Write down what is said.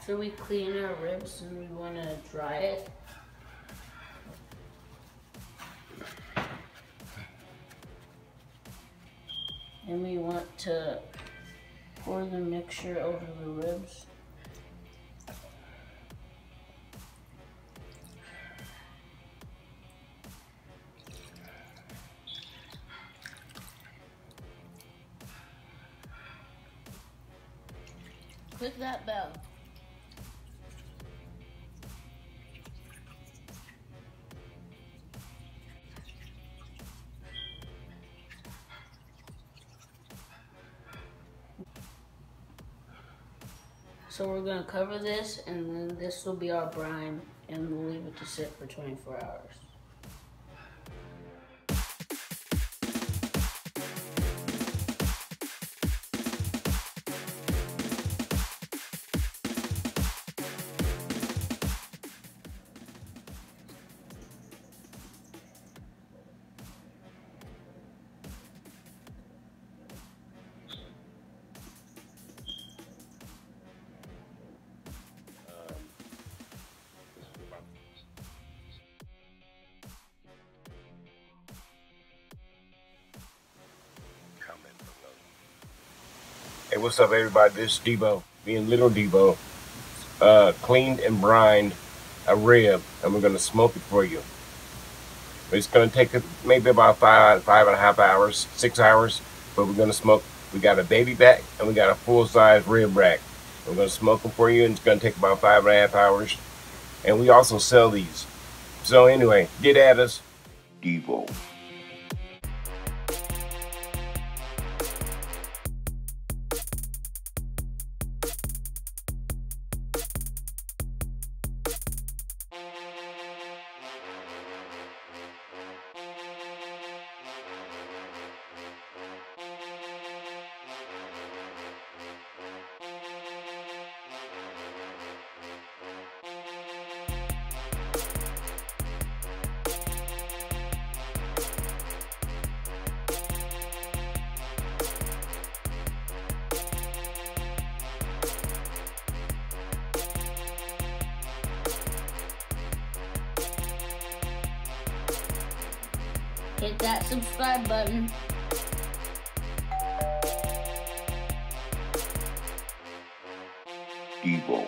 after we clean our ribs and we want to dry it. And we want to pour the mixture over the ribs. Click that bell. So we're going to cover this, and then this will be our brine, and we'll leave it to sit for 24 hours. Hey, what's up, everybody? This is Deebo, being Little Deebo. Cleaned and brined a rib, and we're gonna smoke it for you. It's gonna take maybe about 5.5 hours, 6 hours, but we're gonna smoke. We got a baby back and we got a full-size rib rack. We're gonna smoke them for you, and it's gonna take about 5.5 hours. And we also sell these. So anyway, get at us, Deebo. Hit that subscribe button. Deebo.